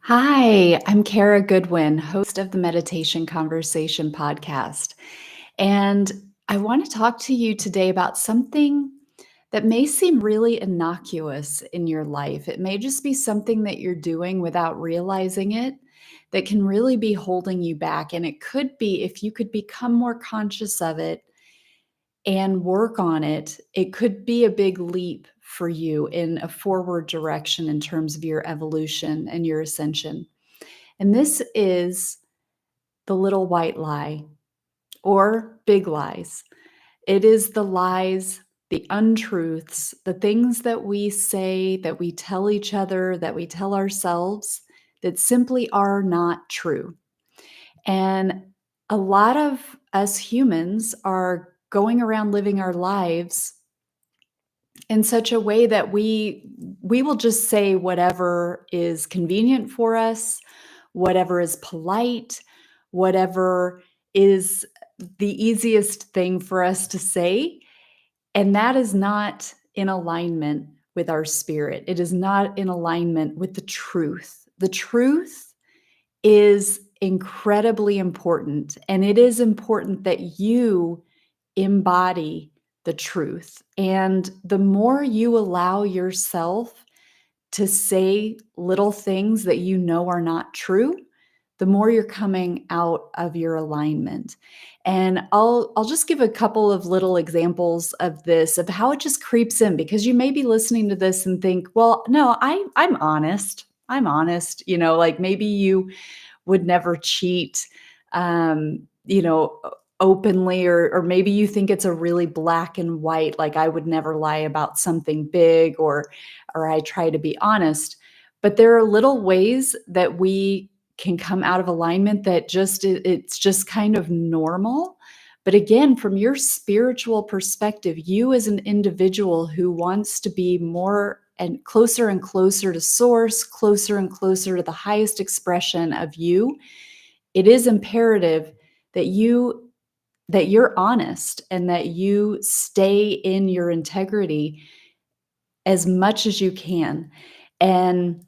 Hi, I'm Kara Goodwin, host of the Meditation Conversation podcast. And I want to talk to you today about something that may seem really innocuous in your life. It may just be something that you're doing without realizing it that can really be holding you back. And it could be, if you could become more conscious of it and work on it, it could be a big leap for you in a forward direction in terms of your evolution and your ascension. And this is the little white lie or big lies. It is the lies, the untruths, the things that we say, that we tell each other, that we tell ourselves that simply are not true. And a lot of us humans are going around living our lives in such a way that we will just say whatever is convenient for us, whatever is polite, whatever is the easiest thing for us to say, and that is not in alignment with our spirit. It is not in alignment with the truth. The truth is incredibly important, and it is important that you embody the truth. And the more you allow yourself to say little things that you know are not true, the more you're coming out of your alignment. And I'll just give a couple of little examples of this, of how it just creeps in, because you may be listening to this and think, well, no, I'm honest. I'm honest. Like maybe you would never cheat, openly, or maybe you think it's a really black and white, like I would never lie about something big, or I try to be honest. But there are little ways that we can come out of alignment that it's just kind of normal. But again, from your spiritual perspective, you as an individual who wants to be more and closer to source, closer and closer to the highest expression of you, it is imperative that you're honest and that you stay in your integrity as much as you can. And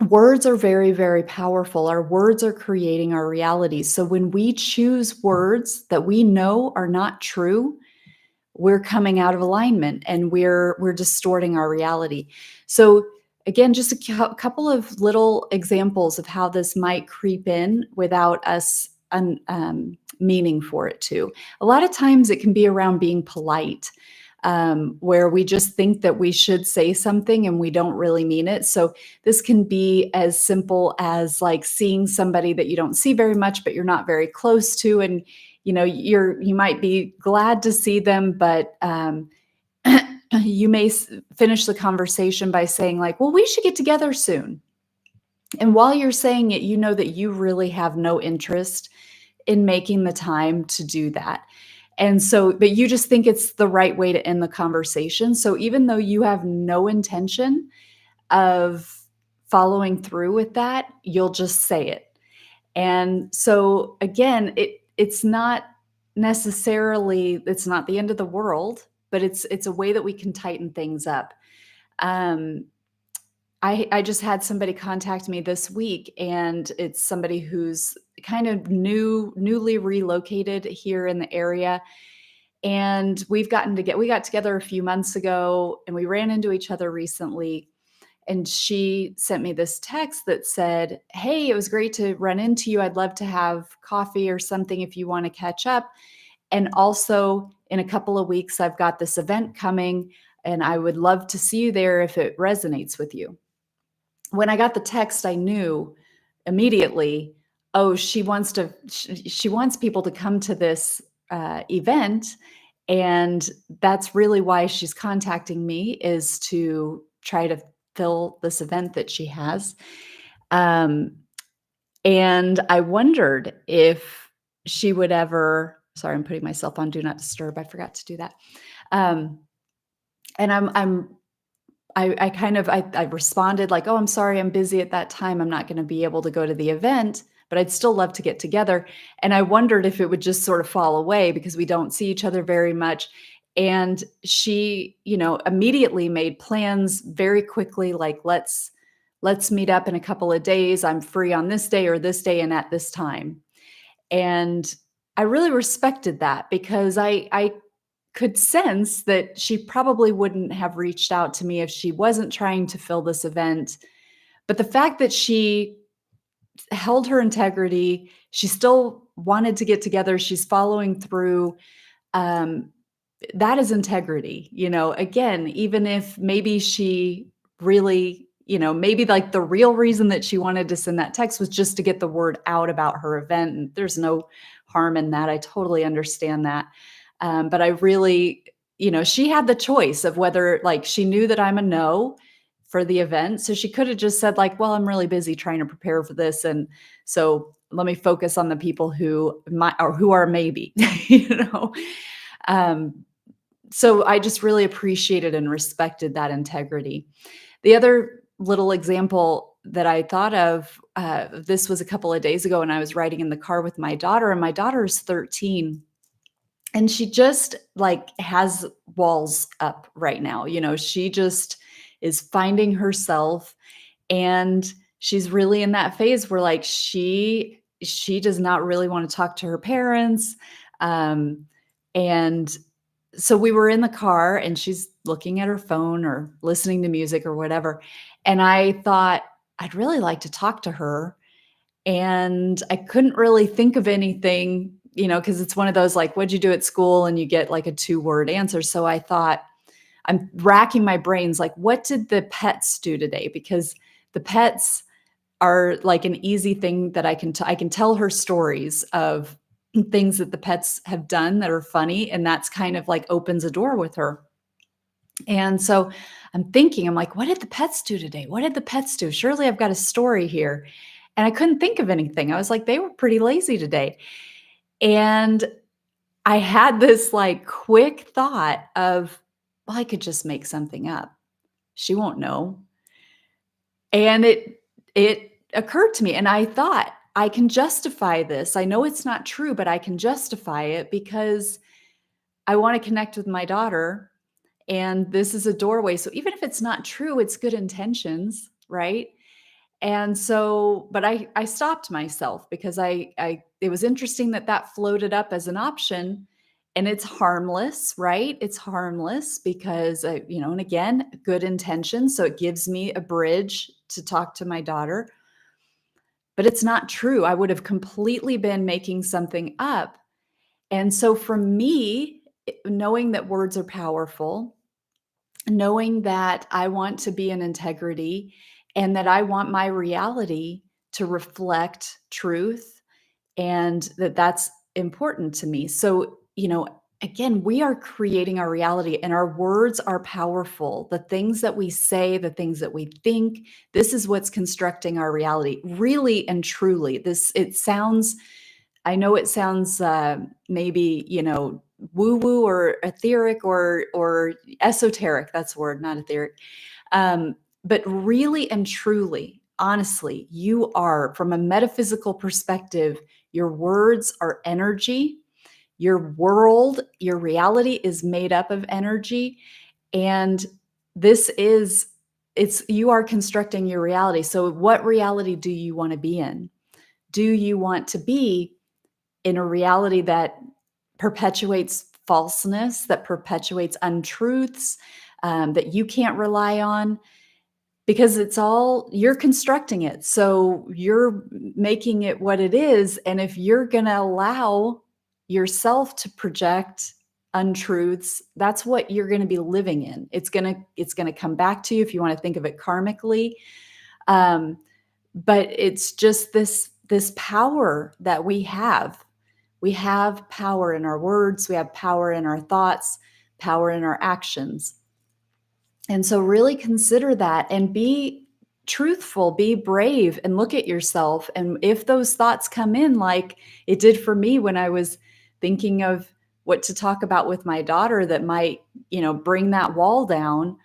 words are very, very powerful. Our words are creating our reality. So when we choose words that we know are not true, we're coming out of alignment and we're distorting our reality. So again, just a couple of little examples of how this might creep in without us meaning for it to. A lot of times it can be around being polite, where we just think that we should say something and we don't really mean it. So this can be as simple as like seeing somebody that you don't see very much, but you're not very close to, and you might be glad to see them, but you may finish the conversation by saying like, well, we should get together soon. And while you're saying it, you know that you really have no interest in making the time to do that. And so, but you just think it's the right way to end the conversation. So even though you have no intention of following through with that, you'll just say it. And so again, it's not it's not the end of the world, but it's a way that we can tighten things up. Um, I just had somebody contact me this week, and it's somebody who's kind of newly relocated here in the area. And we got together a few months ago, and we ran into each other recently. And she sent me this text that said, "Hey, it was great to run into you. I'd love to have coffee or something if you want to catch up. And also, in a couple of weeks, I've got this event coming, and I would love to see you there if it resonates with you." When I got the text, I knew immediately, oh, she wants people to come to this event, and that's really why she's contacting me, is to try to fill this event that she has. Um, and I wondered if she would ever. Sorry, I'm putting myself on do not disturb. I forgot to do that. Um, and I kind of I responded like, "Oh, I'm sorry, I'm busy at that time. I'm not gonna be able to go to the event, but I'd still love to get together." And I wondered if it would just sort of fall away because we don't see each other very much. And she, immediately made plans very quickly, like, let's meet up in a couple of days. I'm free on this day or this day and at this time. And I really respected that because I could sense that she probably wouldn't have reached out to me if she wasn't trying to fill this event. But the fact that she held her integrity, she still wanted to get together, she's following through, um, that is integrity, again, even if maybe she really, maybe like the real reason that she wanted to send that text was just to get the word out about her event. And there's no harm in that. I totally understand that. But I really, she had the choice of whether like she knew that I'm a no for the event. So she could have just said, like, well, I'm really busy trying to prepare for this. And so let me focus on the people who might or who are maybe, you know. Um, so I just really appreciated and respected that integrity. The other little example that I thought of, this was a couple of days ago, and I was riding in the car with my daughter, and my daughter is 13, and she just like has walls up right now. She just is finding herself, and she's really in that phase where like she does not really want to talk to her parents. Um, and so we were in the car and she's looking at her phone or listening to music or whatever. And I thought, I'd really like to talk to her. And I couldn't really think of anything, because it's one of those like, what'd you do at school? And you get like a 2-word answer. So I thought, I'm racking my brains, like, what did the pets do today? Because the pets are like an easy thing that I can tell her stories of things that the pets have done that are funny, and that's kind of like opens a door with her. And so I'm like, what did the pets do today? What did the pets do? Surely I've got a story here. And I couldn't think of anything. I was like, they were pretty lazy today. And I had this like quick thought of, well, I could just make something up. She won't know. And it occurred to me, and I thought, I can justify this. I know it's not true, but I can justify it because I want to connect with my daughter, and this is a doorway. So even if it's not true, it's good intentions, right? And so, but I stopped myself because I it was interesting that that floated up as an option, and it's harmless, right? It's harmless because and again, good intention. So it gives me a bridge to talk to my daughter, but it's not true. I would have completely been making something up. And so for me, knowing that words are powerful, knowing that I want to be in integrity and that I want my reality to reflect truth, and that that's important to me. So, again, we are creating our reality, and our words are powerful. The things that we say, the things that we think, this is what's constructing our reality. Really and truly. I know it sounds maybe, woo woo or etheric or esoteric. That's a word, not etheric. But really and truly, honestly, you are, from a metaphysical perspective, your words are energy. Your world, your reality is made up of energy. And this is, you are constructing your reality. So, what reality do you want to be in? Do you want to be in a reality that perpetuates falseness, that perpetuates untruths, that you can't rely on? Because it's all, you're constructing it. So you're making it what it is. And if you're going to allow yourself to project untruths, that's what you're going to be living in. It's going to come back to you if you want to think of it karmically. But it's just this power that we have. We have power in our words, we have power in our thoughts, power in our actions. And so really consider that and be truthful, be brave, and look at yourself. And if those thoughts come in, like it did for me when I was thinking of what to talk about with my daughter that might, bring that wall down,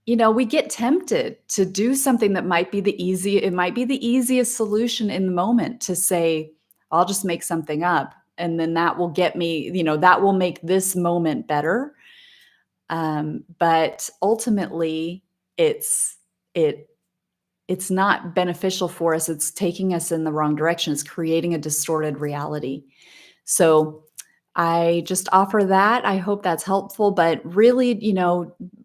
we get tempted to do something that might be it might be the easiest solution in the moment to say, I'll just make something up. And then that will get me, that will make this moment better. But ultimately, it it's not beneficial for us. It's taking us in the wrong direction. It's creating a distorted reality. So I just offer that. I hope that's helpful, but really,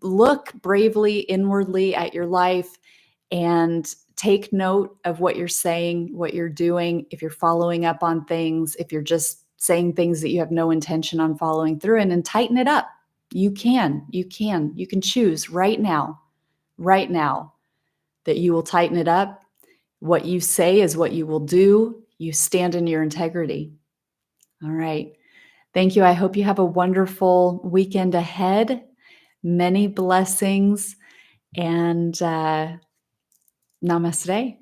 look bravely inwardly at your life and take note of what you're saying, what you're doing, if you're following up on things, if you're just saying things that you have no intention on following through in, and tighten it up. You can choose right now that you will tighten it up. What you say is what you will do. You stand in your integrity. All right. Thank you. I hope you have a wonderful weekend ahead. Many blessings, and namaste.